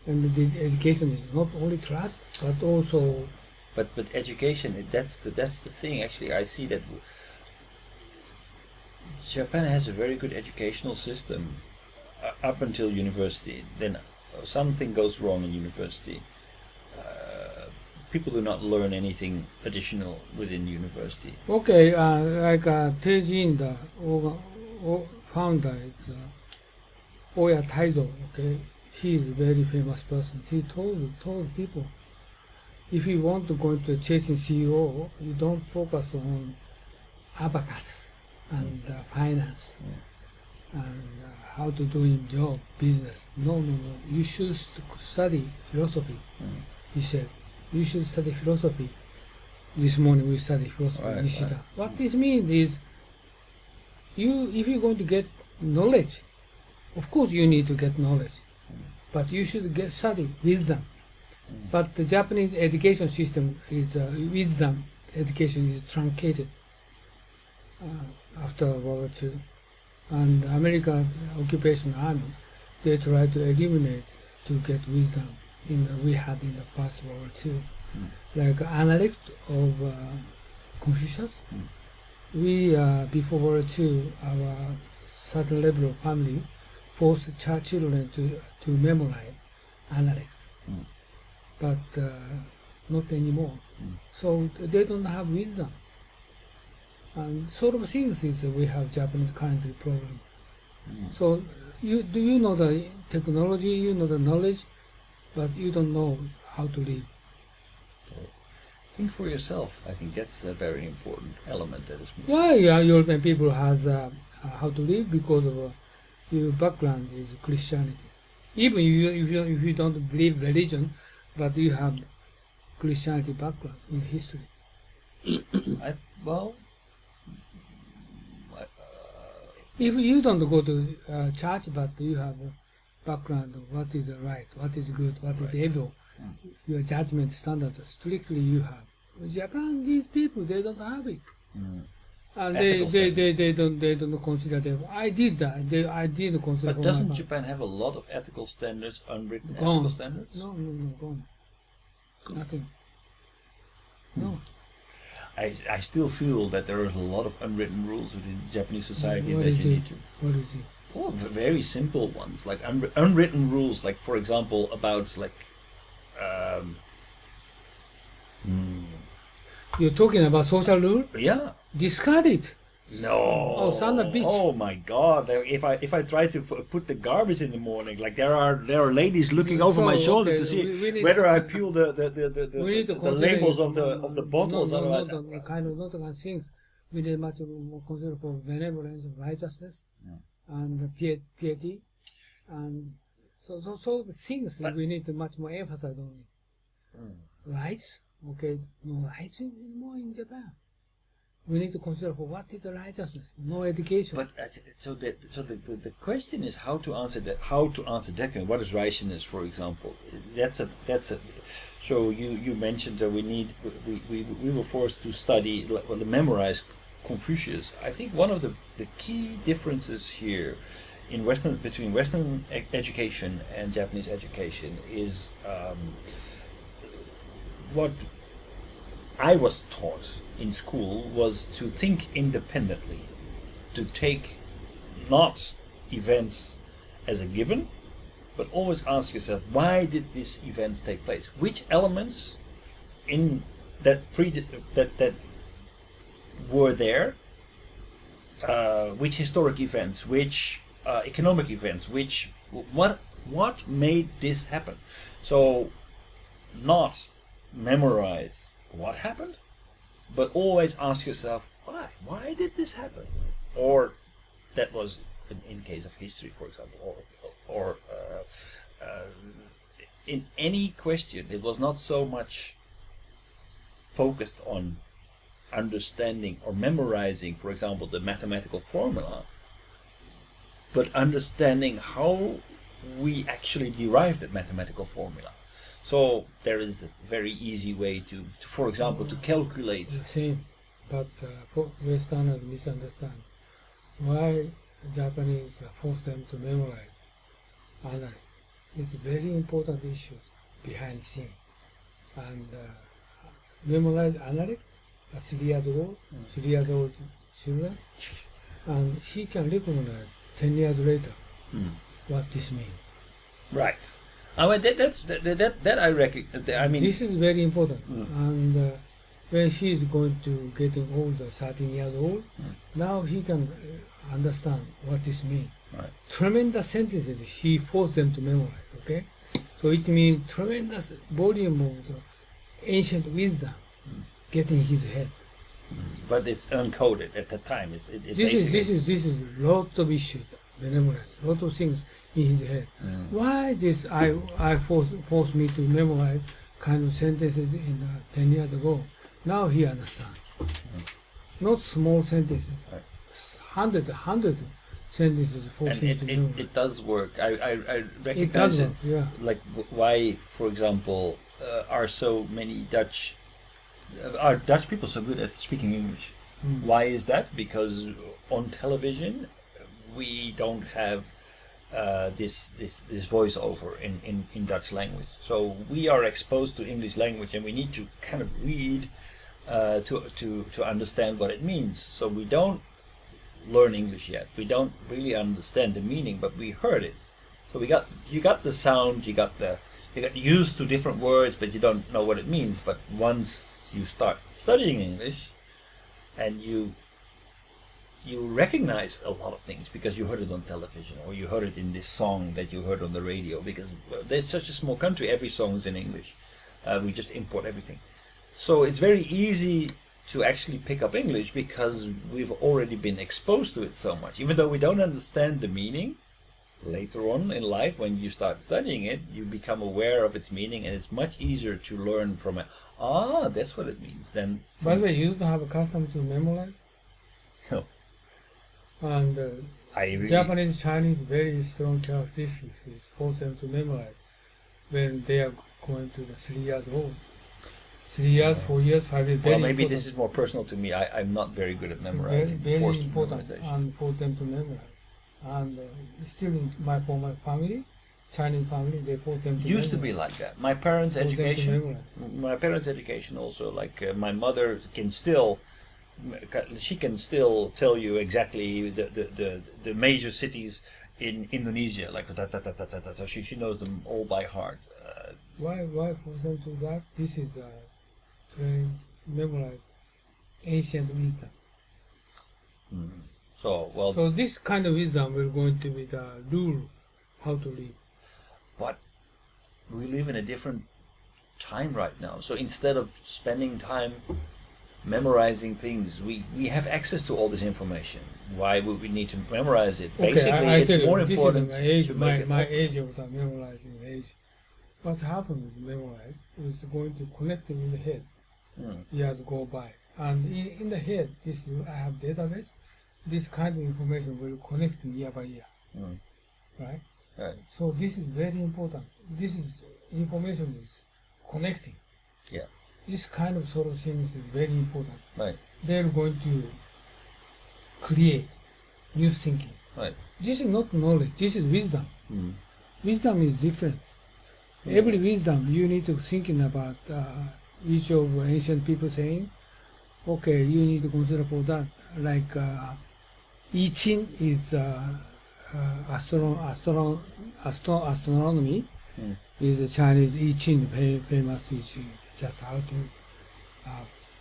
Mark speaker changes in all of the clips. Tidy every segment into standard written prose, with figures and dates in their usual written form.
Speaker 1: And the education is not only trust, but also.
Speaker 2: But education, that's the thing. Actually, I see that Japan has a very good educational system up until university. Then something goes wrong in university. People do not learn anything additional within university.
Speaker 1: Okay, like Teijin, the founder is Oya Taizo. Okay, he is a very famous person. He told people, if you want to go into chasing CEO, you don't focus on abacus and finance and how to do in job, business. No. You should study philosophy. He said, you should study philosophy. This morning we studied philosophy, Nishida.
Speaker 2: Right.
Speaker 1: What this means is, if you're going to get knowledge, of course you need to get knowledge, but you should study wisdom. But the Japanese education system is wisdom education is truncated after World War II, and American occupation army, they try to eliminate to get wisdom we had in the past World War II, like analects of Confucius. We before World War II, our certain level of family forced children to memorize analects. But not anymore. So they don't have wisdom. And sort of things is we have Japanese currently problem. So you know the technology, you know the knowledge, but you don't know how to live.
Speaker 2: Think for yourself. I think that's a very important element that is missing.
Speaker 1: Why European people has how to live? Because of your background is Christianity. Even if you don't believe religion, but you have Christianity background in history. If you don't go to church, but you have a background of what is right, what is good, what is evil, your judgment standard strictly you have. Japan, these people, they don't have it, and they don't consider them. I did that. I did consider.
Speaker 2: But doesn't Japan have a lot of ethical standards, unwritten ethical standards?
Speaker 1: No, gone. Nothing. No.
Speaker 2: I still feel that there are a lot of unwritten rules within Japanese society
Speaker 1: What
Speaker 2: that
Speaker 1: is
Speaker 2: you
Speaker 1: it?
Speaker 2: need to.
Speaker 1: What is it?
Speaker 2: Oh, very simple ones, like unwritten rules, like for example about like.
Speaker 1: You're talking about social rule?
Speaker 2: Yeah.
Speaker 1: Discard it.
Speaker 2: No.
Speaker 1: Oh, son of a bitch.
Speaker 2: Oh my God! If I try to put the garbage in the morning, like there are ladies looking over my shoulder to see whether I peel the labels of the bottles. Otherwise,
Speaker 1: not kind of things. We need much more consider for benevolence, righteousness, and piety, and so things we need to much more emphasize on it. Rights, okay, no rights anymore in Japan. We need to consider for what is the righteousness, no education.
Speaker 2: But so the question is how to answer that. How to answer that question. What is righteousness, for example? That's a. So you mentioned that we were forced to study, to memorize Confucius. I think one of the key differences here in between Western education and Japanese education is what I was taught in school was to think independently, to take not events as a given, but always ask yourself, why did these events take place? Which elements in that were there? Which historic events? Which economic events? What made this happen? So, not memorize what happened, but always ask yourself, why? Why did this happen? Or that was in case of history, for example, or in any question, it was not so much focused on understanding or memorizing, for example, the mathematical formula, but understanding how we actually derived that mathematical formula. So there is a very easy way to for example, to calculate.
Speaker 1: Same, but Westerners misunderstand why Japanese force them to memorize analyze. is very important issues behind scene. And memorize analytics, 3 years old, 3 years old children, and he can recognize 10 years later what this means.
Speaker 2: Right. I mean, that I reckon. I mean,
Speaker 1: this is very important. And when he is going to getting older, 13 years old, now he can understand what this means.
Speaker 2: Right.
Speaker 1: Tremendous sentences he forced them to memorize. Okay, so it means tremendous volume of the ancient wisdom getting his head.
Speaker 2: But it's uncoded at the time. This
Speaker 1: is lots of issues. They memorize lots of things in his head. Why this I forced me to memorize kind of sentences in 10 years ago. Now he understands. Not small sentences.
Speaker 2: Right.
Speaker 1: Hundred sentences forced him to memorize.
Speaker 2: It does work. I recognize
Speaker 1: it. Does work, yeah.
Speaker 2: Like why, for example, are so many are Dutch people so good at speaking English? Why is that? Because on television we don't have this voiceover in Dutch language. So we are exposed to English language, and we need to kind of read to understand what it means. So we don't learn English yet. We don't really understand the meaning, but we heard it. So you got the sound, you got used to different words, but you don't know what it means. But once you start studying English, and you recognize a lot of things because you heard it on television, or you heard it in this song that you heard on the radio, because there's such a small country, every song is in English. We just import everything. So it's very easy to actually pick up English because we've already been exposed to it so much. Even though we don't understand the meaning, later on in life, when you start studying it, you become aware of its meaning, and it's much easier to learn from it. Ah, that's what it means. Then,
Speaker 1: by the way, you don't have a custom to memorize?
Speaker 2: No.
Speaker 1: And
Speaker 2: really,
Speaker 1: Japanese, Chinese, very strong characteristics is force them to memorize when they are going to the 3 years old. 3 years, 4 years, 5 years.
Speaker 2: Well, maybe this is more personal to me. I'm not very good at memorizing.
Speaker 1: Very important, and force them to memorize. And still for my family, Chinese family, they force them to
Speaker 2: used to be like that. My parents' education also, like my mother can still tell you exactly the major cities in Indonesia, like she knows them all by heart.
Speaker 1: Why force them to that? This is to memorize ancient wisdom. So this kind of wisdom will going to be the rule how to live.
Speaker 2: But we live in a different time right now. So instead of spending time memorizing things, we have access to all this information. Why would we need to memorize it? Basically, it's more important to make it.
Speaker 1: My age of the memorizing age. What happened with memorize is going to connect in the head. Years go by, and in the head, I have database. This kind of information will connect year by year, right? So this is very important. This is information is connecting.
Speaker 2: Yeah.
Speaker 1: This kind of sort of things is very important.
Speaker 2: Right.
Speaker 1: They're going to create new thinking.
Speaker 2: Right.
Speaker 1: This is not knowledge. This is wisdom. Wisdom is different. Every wisdom you need to thinking about each of ancient people saying. Okay, you need to consider for that. Like I Ching is astronomy is a Chinese I Ching, famous I Ching, just how to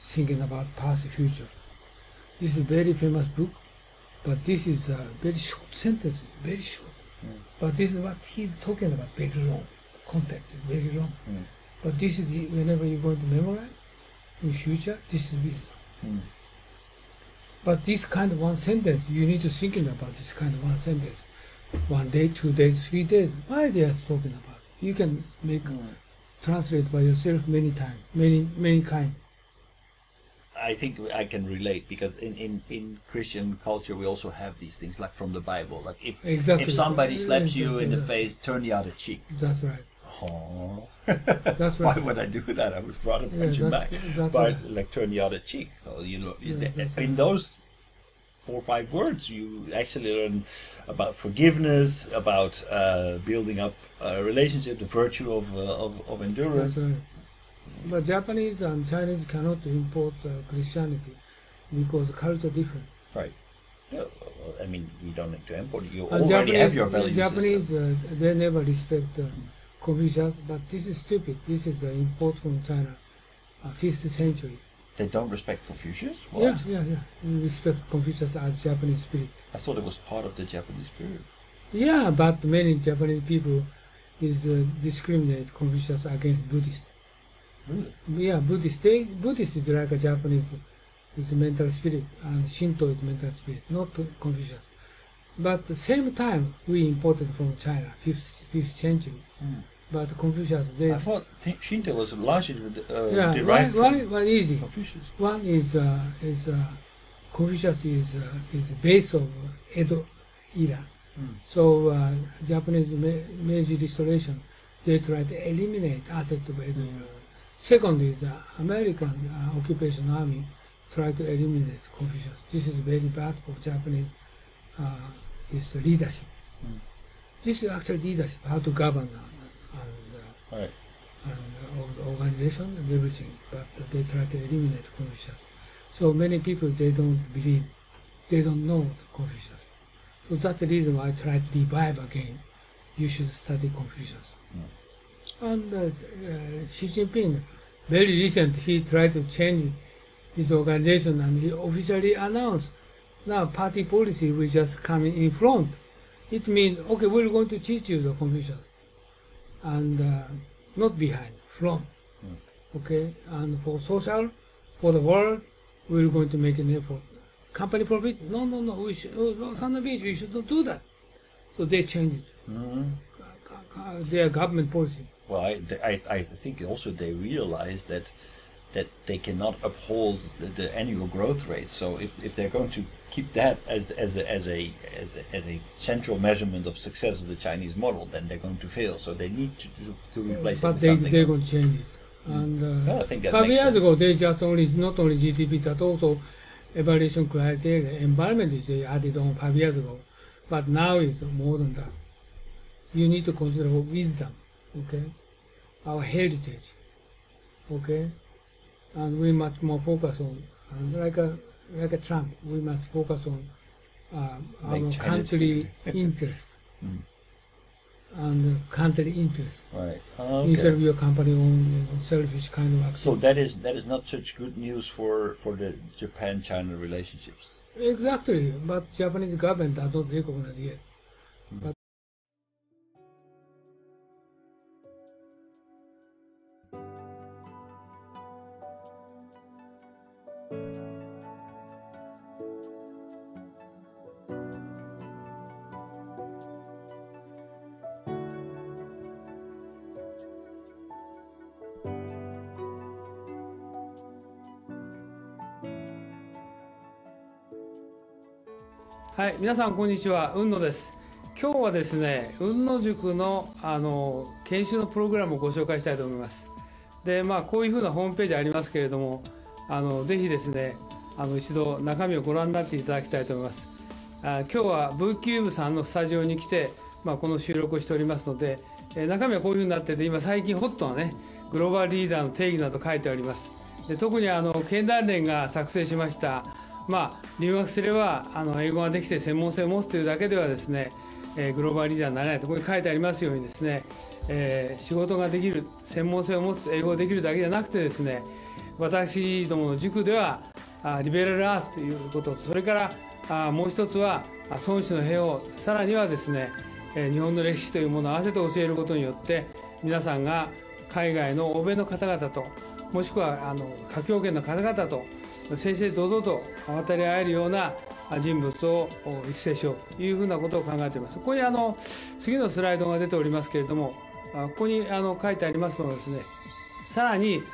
Speaker 1: thinking about past future. This is very famous book, but this is a very short sentence, very short. But this is what he's talking about, very long. The context is very long. But this is whenever you're going to memorize in future, this is wisdom. But this kind of one sentence, you need to thinking about this kind of one sentence. 1 day, 2 days, 3 days. Why they are talking about? You can make translate by yourself many times, many kind.
Speaker 2: I think I can relate because in Christian culture we also have these things like from the Bible. Like if somebody slaps you in the face, turn the other cheek.
Speaker 1: That's right.
Speaker 2: Oh.
Speaker 1: That's right.
Speaker 2: Why would I do that? I would rather punch him back. But right. Like turn the other cheek. So in those 4 or 5 words. You actually learn about forgiveness, about building up a relationship, the virtue of endurance.
Speaker 1: That's right. But Japanese and Chinese cannot import Christianity because culture different.
Speaker 2: Right. I mean, we don't need to import. You
Speaker 1: And
Speaker 2: already have your value
Speaker 1: Japanese,
Speaker 2: system.
Speaker 1: they never respect Confucius, but this is stupid. This is import from China, 5th century.
Speaker 2: They don't respect Confucius? What?
Speaker 1: Yeah. We respect Confucius as Japanese spirit.
Speaker 2: I thought it was part of the Japanese spirit.
Speaker 1: Yeah, but many Japanese people is discriminate Confucius against Buddhists.
Speaker 2: Really?
Speaker 1: Yeah, Buddhist is like a Japanese is mental spirit, and Shinto is mental spirit, not Confucius. But at the same time, we imported from China, 5th century. But Confucius,
Speaker 2: I thought Shinto was largely
Speaker 1: yeah,
Speaker 2: derived from
Speaker 1: why easy?
Speaker 2: Confucius.
Speaker 1: One is Confucius is base of Edo era. So Japanese Meiji Restoration, they try to eliminate asset of Edo era. Second is American occupation army try to eliminate Confucius. This is very bad for Japanese is leadership. This is actually leadership, how to govern
Speaker 2: Right.
Speaker 1: and organization and everything. But they try to eliminate Confucius. So many people, they don't believe, they don't know Confucius. So that's the reason why I try to revive again. You should study Confucius. And Xi Jinping, very recent, he tried to change his organization and he officially announced now party policy will just come in front. It means, okay, we're going to teach you the Confucius. And not behind, front. Okay, and for social, for the world, we're going to make an effort. Company profit? No, we should, Santa Beach, we should not do that. So they changed it. Their government policy.
Speaker 2: Well, I think also they realize that they cannot uphold the annual growth rate. So if they're going to keep that as a central measurement of success of the Chinese model, then they're going to fail. So they need to replace it with something.
Speaker 1: But they're going to change it. And
Speaker 2: I think that
Speaker 1: 5
Speaker 2: makes
Speaker 1: years
Speaker 2: sense.
Speaker 1: ago, they just not only GDP, but also evaluation criteria, environment is they added on 5 years ago. But now it's more than that. You need to consider wisdom, okay? Our heritage, okay? And we much more focus on, and like a Trump, we must focus on our country interest and country interest.
Speaker 2: Right.
Speaker 1: Instead of your company own selfish kind of action.
Speaker 2: So that is not such good news for the Japan-China relationships.
Speaker 1: Exactly, but Japanese government does not recognize yet. Butはい、皆さんこんにちは、雲野です。今日はですね、雲野塾の研修のプログラムをご紹介したいと思います。で、こういうふうなホームページありますけれども、ぜひですね、一度中身をご覧になっていただきたいと思います。今日はブーキューブさんのスタジオに来て、この収録をしておりますので、中身はこういうふうになってて、今最近ホットなね、グローバルリーダーの定義など書いてあります。で、特に経団連が作成しました、留学すれば英語ができて専門性を持つというだけではですね、グローバルリーダーになれないとここに書いてありますようにですね、仕事ができる、専門性を持つ、英語ができるだけじゃなくてですね、私どもの塾ではリベラルアースということと、それからもう一つは孫子の兵法、さらにはですね、日本の歴史というものを合わせて教えることによって皆さんが海外の欧米の方々と、もしくは華僑圏の方々と正々堂々と渡り合えるような人物を育成しようというふうなことを考えています。ここに次のスライドが出ておりますけれども、ここに書いてありますのはですね、さらに、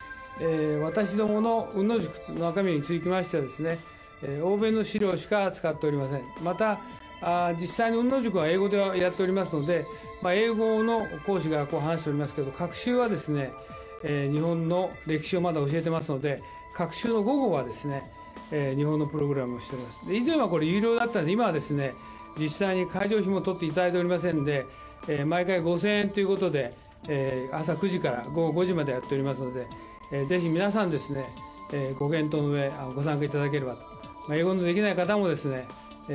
Speaker 1: 私どもの雲野塾の中身につきましてはですね、欧米の資料しか使っておりません。また実際に雲野塾は英語でやっておりますので、英語の講師がこう話しておりますけど、学習はですね、日本の歴史をまだ教えてますので、学習の午後はですね、日本のプログラムをしております。で以前はこれ有料だったんで、今はですね、実際に会場費も取っていただいておりませんで、毎回5000円ということで、朝9時から午後5時までやっておりますので、ぜひ皆さんですね、ご検討の上ご参加いただければと。英語のできない方もですね、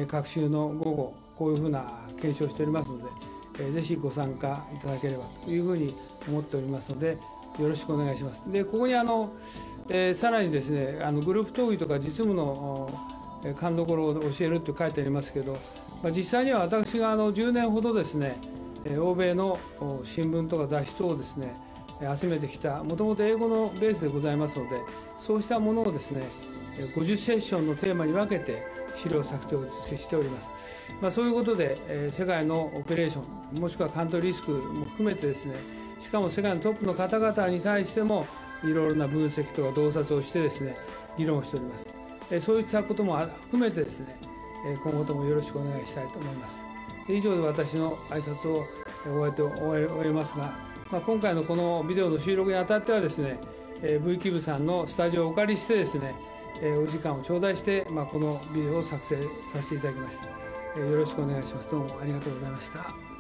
Speaker 1: 各週の午後、こういうふうな検証をしておりますので、ぜひご参加いただければというふうに思っておりますので、よろしくお願いします。で、ここにさらにですね、グループ討議とか実務の勘どころを教えるって書いてありますけど、実際には私が10年ほどですね、欧米の新聞とか雑誌等をですね、集めてきた、もともと英語のベースでございますので、そうしたものをですね、50セッションのテーマに分けて資料作成をしております。そういうことで、世界のオペレーション、もしくはカントリーリスクも含めてですね、しかも世界のトップの方々に対しても、いろいろな分析とか洞察をしてですね、議論をしております。そういったことも含めてですね、今後ともよろしくお願いしたいと思います。以上で私の挨拶を終えますが、今回のこのビデオの収録にあたってはですね、V キブさんのスタジオをお借りしてですね、お時間を頂戴して、このビデオを作成させていただきました。よろしくお願いします。どうもありがとうございました。